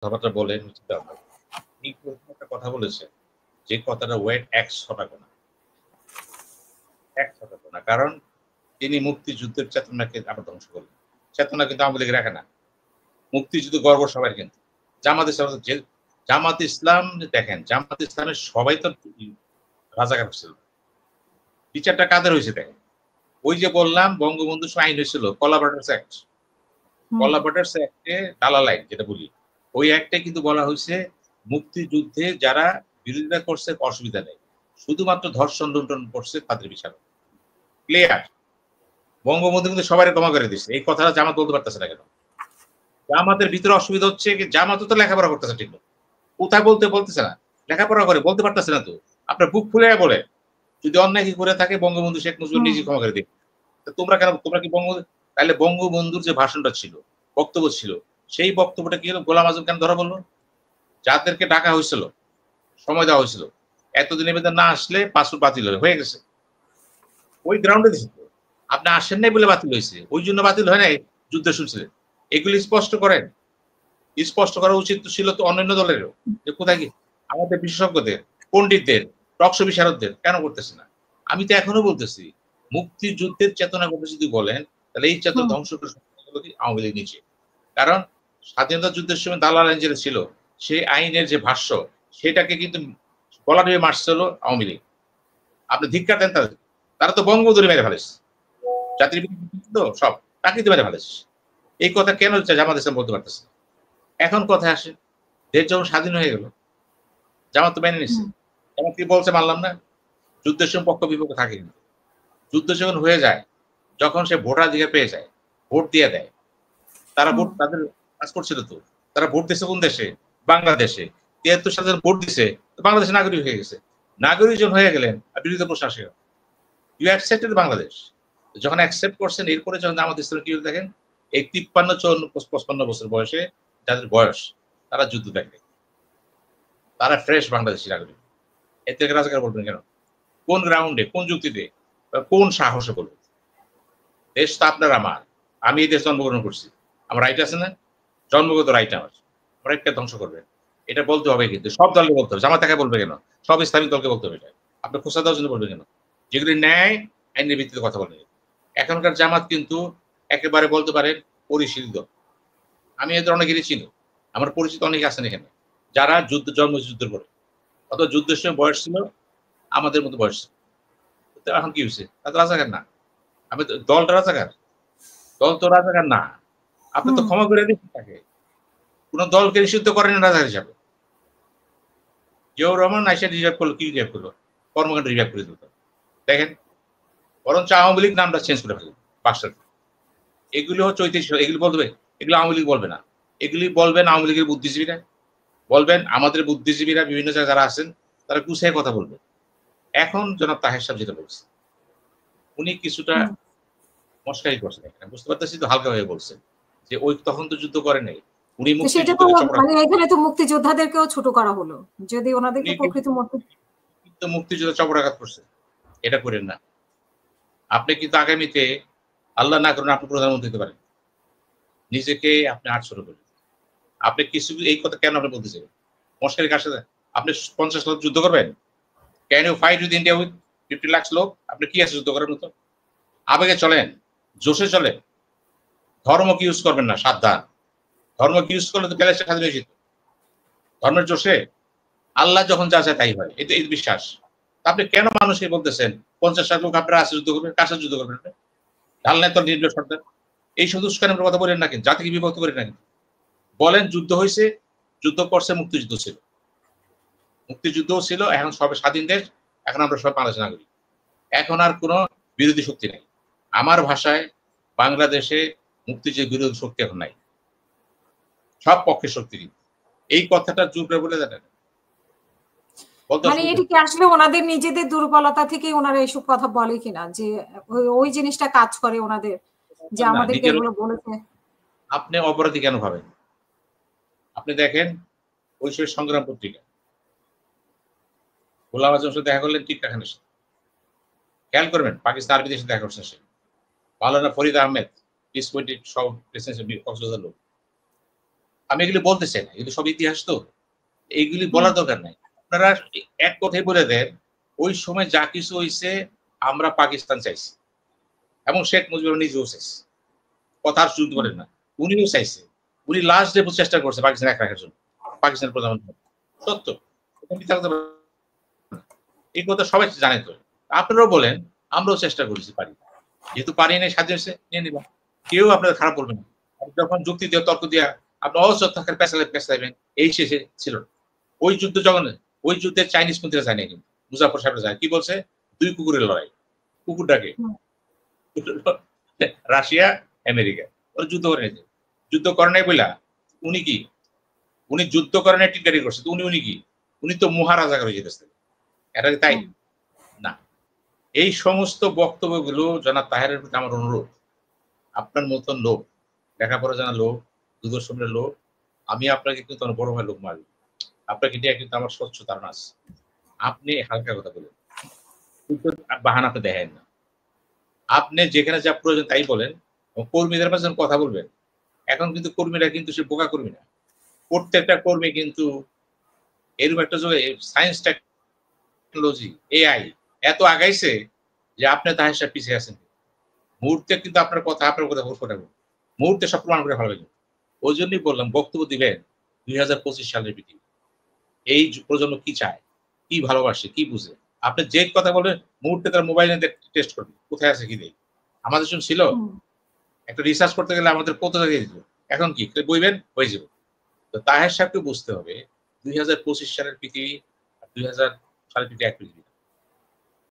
কথাবার্তা বলেন এই একটা কথা বলেছে যে কথাটা ওয়েট 100 টাকা না, 100 টাকা না, কারণ তিনি মুক্তিযুদ্ধের চেতনাকে আবার ধ্বংস করলেন। চেতনা কিন্তু আওয়ামী লীগ রাখে না। মুক্তিযুদ্ধ গর্ব সবার, কিন্তু জামাত ইসলাম জামাত ইসলাম দেখেন, জামাত ইসলামের সবাই তো রাজাকার ছিল। বিচারটা কাদের হয়েছে দেখেন, ওই যে বললাম বঙ্গবন্ধু আইন হয়েছিল কলা বাটার্স অ্যাক্ট, কলা বাটার্স অ্যাক্টে দালাল আইন যেটা বলি, ওই অ্যাক্টে কিন্তু বলা হয়েছে মুক্তিযুদ্ধে যারা বিরোধিতা করছে অসুবিধা নেই, শুধুমাত্র ধর্ষণ লুণ্ঠন করছে তাদের বিচার ক্লিয়ার। বঙ্গবন্ধু কিন্তু সবাই ক্ষমা করে দিচ্ছে, এই কথাটা জামাত বলতে পারতেছে না কেন? জামাতের ভিতরে অসুবিধা হচ্ছে কি, জামাতও তো লেখাপড়া করতেছে ঠিক মতো, কোথায় বলতেছে না, লেখাপড়া করে বলতে পারতেছে না তো। আপনার বুক ফুলে বলে যদি অন্যায় কি করে থাকে বঙ্গবন্ধু শেখ মুজিবুর নিজে ক্ষমা করে দিন। তোমরা কেন, তোমরা কি বঙ্গবন্ধু, তাহলে বঙ্গবন্ধুর যে ভাষণটা ছিল, বক্তব্য ছিল, সেই বক্তব্যটা কি হলো? গোলাম আজম কেন ধরা বললো? যাদেরকে ডাকা হয়েছিল, সময় দেওয়া হয়েছিল, এতদিন নিবেদন না আসলে পাসপোর্ট বাতিল হয়ে গেছে, ওই গ্রাউন্ডে দিয়েছিল। আপনি আসেন নাই বলে বাতিল হয়েছে, ওই জন্য বাতিল হয় নাই, যুদ্ধ শুনছিলেন। এগুলি স্পষ্ট করেন, স্পষ্ট করা উচিত ছিল তো অন্যান্য দলেরও, যে কোথায় কি আমাদের বিশেষজ্ঞদের, পণ্ডিতদের, টকশো বিশারদদের কেন করতেছে না? আমি তো এখনো বলতেছি মুক্তিযুদ্ধের চেতনা কথা যদি বলেন, তাহলে এই চেতনা ধ্বংস করে আওয়ামী লীগ নিচে। কারণ স্বাধীনতা যুদ্ধের সময় দালাল আইন যেটা ছিল, সেই আইনের যে ভাষ্য, সেটাকে কিন্তু গলা দিয়ে মারছিল আওয়ামী লীগ। আপনি ধিক্কার দেন তাদের, তারা তো বঙ্গবন্ধু মেরে ফেলেছে, জাতির তো সব তাকে মেরে ফেলেছে। এই কথা কেন জামাত ইসলাম বলতে পারতেছে? এখন কথায় আসে, দেশ যখন স্বাধীন হয়ে গেল, জামাত তো মেনে নিচ্ছে। জামাত কি বলছে মানলাম না? যুদ্ধের সময় পক্ষ বিপক্ষ থাকে, কিন্তু যুদ্ধ যখন হয়ে যায়, যখন সে ভোটাধিকার পেয়ে যায়, ভোট দিয়ে দেয়, তারা ভোট তাদের কাজ করছিল তো, তারা ভোট দিচ্ছে কোন দেশে? বাংলাদেশে। ৭৩ সালে ভোট দিছে, বাংলাদেশের নাগরিক হয়ে গেছে। নাগরিক যখন হয়ে গেলেন, বিরোধী প্রশ্ন আসে, ইউ অ্যাকসেপ্টেড বাংলাদেশ। যখন অ্যাকসেপ্ট করছেন, এরপরে যখন আমাদের ইসলাম কি দেখেন, এই ৫৩, ৫৪, ৫৫ বছর বয়সে যাদের বয়স, তারা যুদ্ধ দেখে, তারা ফ্রেশ বাংলাদেশি নাগরিক। এর থেকে রাজাকার বলবেন কেন? কোন গ্রাউন্ডে, কোন যুক্তিতে, কোন সাহসে বলবেন? দেশ তো আপনার আমার, আমি এই দেশ জন্মগ্রহণ করছি, আমার রাইট আছে না? জন্মগত রাইট আমার, রাইটটা ধ্বংস করবেন, এটা বলতে হবে। কিন্তু সব দলকে বলতে হবে, জামাত একা বলবে কেন? সব ইসলামিক দলকে বলতে হবে। এটা আপনি খোঁচা দেওয়ার জন্য বলবেন কেন? যেগুলি ন্যায় আইনের ভিত্তিতে কথা বলেন। এখনকার জামাত কিন্তু একেবারে বলতে পারেন পরিশীলিত। আমি এদের অনেকেরই চিনি, আমার পরিচিত অনেকে আছেন এখানে, যারা যুদ্ধের করে, অথবা যুদ্ধের সময় বয়স ছিল আমাদের মতো বয়স ছিল। এখন কি হয়েছে? তাদের রাজাকার না। আমি দলটা রাজাকার? দল তো রাজাকার না। আপনি তো ক্ষমা করে দিচ্ছেন তাকে, কোন দলকে নিষিদ্ধ করেন রাজাকার হিসাবে। জিয়াউর রহমান আইসা রিজার্ভ করলো, কি রিজার্ভ করলো? কর্মকাণ্ড রিজার্ভ করে দিত। দেখেন, বরঞ্চ আওয়ামী লীগ নামটা চেঞ্জ করে ফেলবে বাক্সের। এগুলি হচ্ছে ঐতিহ্য, এগুলি বলবে, এগুলো আওয়ামী লীগ বলবে না, এগুলি বলবেন আওয়ামী লীগের বুদ্ধিজীবীরা, বলবেন আমাদের বুদ্ধিজীবীরা বিভিন্ন জায়গায় যারা আছেন, তারা গুছিয়ে কথা বলবে। এখন জনাব তাহের সাহেব যেটা বলছে, উনি কিছুটা মস্কারি করছেন, এখানে বুঝতে পারতেছি তো, হালকা হয়ে বলছেন যে ওই তখন তো যুদ্ধ করে নাই, উনি এখানে তো মুক্তিযোদ্ধাদেরকেও ছোট করা হলো, যদি ওনাদেরকে প্রকৃত মুক্তিযোদ্ধা চপরাঘাত করছে, এটা করেন না। আপনি কিন্তু আগামীতে আল্লাহ না করুন আপনি প্রধানমন্ত্রী হতে পারেন, নিজেকে আপনি ৮০০ করেন। আপনি কিছু এই কথা কেন আপনি বলতে চাইবেন? মস্কারি কার সাথে? আপনি ৫০ লাখ যুদ্ধ করবেন? Can you fight with India with 50 lakh লোক? আপনি কি আছে যুদ্ধ করার মতো? আবেগে চলেন, জোশে চলেন, ধর্মকে ইউজ করবেন না, সাবধান। ধর্মকে ইউজ করলে তো প্যালেস্টাইন স্বাধীন হয়ে যেত। ধর্মের জোশে আল্লাহ যখন যা চায় তাই হয়, এটা এই বিশ্বাস। আপনি কেন মানুষকে বলতেছেন ৫০ লাখ লোক আপনারা আছে যুদ্ধ করবেন? কার সাথে যুদ্ধ করবেন? ঢাল নেই তো নির্দোষ সরকার। এই শুধু উস্কানির কথা বলেন না, কিন্তু জাতিকে বিভক্ত করেন না, কিন্তু বলেন যুদ্ধ হয়েছে, যুদ্ধ করছে, মুক্তিযুদ্ধ ছিল, মুক্তিযুদ্ধও ছিল, এখন সবে স্বাধীন দেশ, এখন আমরা সব বাংলাদেশের নাগরিক, এখন আর কোনো বিরোধী শক্তি নাই। আমার ভাষায় বাংলাদেশে মুক্তিযুদ্ধের বিরোধী শক্তি এখন নাই, সব পক্ষের শক্তি। এই কথাটা জোর করে বলে দেন। মানে এটা কি আসলে ওনাদের নিজেদের দুর্বলতা থেকে ওনারা এইসব কথা বলে কিনা, যে ওই জিনিসটা কাজ করে ওনাদের, যে আমাদেরকে এগুলো বলেছে? আপনি অপরাধী কেন ভাবেন? আপনি দেখেন ওই সময় সংগ্রাম পত্রিকা, গোলাম আজমের সাথে দেখা করলেন টিক্কা খানের সাথে, খেয়াল করবেন পাকিস্তান আর্মিদের সাথে দেখা করছেন সে, মাওলানা ফরিদ আহমেদ পিস পয়েন্টের সব প্রেসিডেন্ট কক্সবাজার লোক। আমি এগুলি বলতে চাই না, এগুলি সব ইতিহাস তো, এইগুলি বলার দরকার নাই। আপনারা এক কথাই বলে দেন ওই সময় যা কিছু হয়েছে আমরা পাকিস্তান চাইছি এবং শেখ মুজিবুর নিজেও চাইছে, কথা আর শুনতে পারেন না, উনিও চাইছে, উনি লাস্ট ডে চেষ্টা করছে পাকিস্তান এক রাখার জন্য, পাকিস্তানের প্রধানমন্ত্রী, সত্য, এই কথা সবাই জানে। তো আপনারাও বলেন আমরাও চেষ্টা করেছি, পারি, যেহেতু পারি নাই স্বাধীন হয়েছে নিয়ে নিলাম, কেউ আপনাদের খারাপ বলবেন না। যখন যুক্তি দিয়ে তর্ক দিয়া আপনি অবসর থাকার পেঁচাইবেন, এই শেষে ছিল ওই যুদ্ধ, যখন ওই যুদ্ধে চাইনিজ মন্ত্রীরা যায় না, কিন্তু মুজাফর সাহেব যায়, কি বলছে, 2 কুকুরের লড়াই, কুকুরটাকে রাশিয়া আমেরিকা ওরা যুদ্ধ করে নিয়েছে, যুদ্ধ করে নাই বইলা উনি কি, উনি যুদ্ধ করে নাই টিটকারি করছে, উনি কি, উনি তো মহারাজা করে যেতেছে, এটা তাই না। এই সমস্ত বক্তব্যগুলো জনাব তাহেরের প্রতি আমার অনুরোধ, আপনার মতন লোক, লেখাপড়া জানা লোক, দূরদর্শনের লোক, আমি আপনাকে কিন্তু আমার বড় ভাই লোক মারি, আপনাকে নিয়ে কিন্তু আমার স্বচ্ছ ধারণা আছে, আপনি হালকা কথা বলেন, বাহানা আপনি দেখেন না, আপনি যেখানে যা প্রয়োজন তাই বলেন, কর্মীদের পাশে কথা বলবেন। এখন কিন্তু কর্মীরা কিন্তু সে বোকা কর্মী না, প্রত্যেকটা কর্মী কিন্তু এরকম একটা সায়েন্স টেকনোলজি এআই এত আগাইছে যে আপনি তাহের সাহেব পিছিয়ে আছেন, মুহূর্তে কিন্তু আপনার কথা মুহূর্তে সব প্রমাণ করে ফেলবেন। ওই জন্যই বললাম বক্তব্য দিবেন 2025 সালের পৃথিবী, এই প্রজন্ম কি চায়, কি ভালোবাসে, কি বুঝে, আপনি যে কথা বলবেন মুহূর্তে তার মোবাইল নিয়ে টেস্ট করবেন কোথায় আছে কি নেই। আমাদের জন্য ছিল একটা রিসার্চ করতে গেলে আমাদের কত জায়গায় দিত, এখন কি বইবেন হয়ে যাবে। তো তাহের সাহেবকে বুঝতে হবে 2025 সালের পৃথিবী আর 2000 সালের পৃথিবী এক পৃথিবী।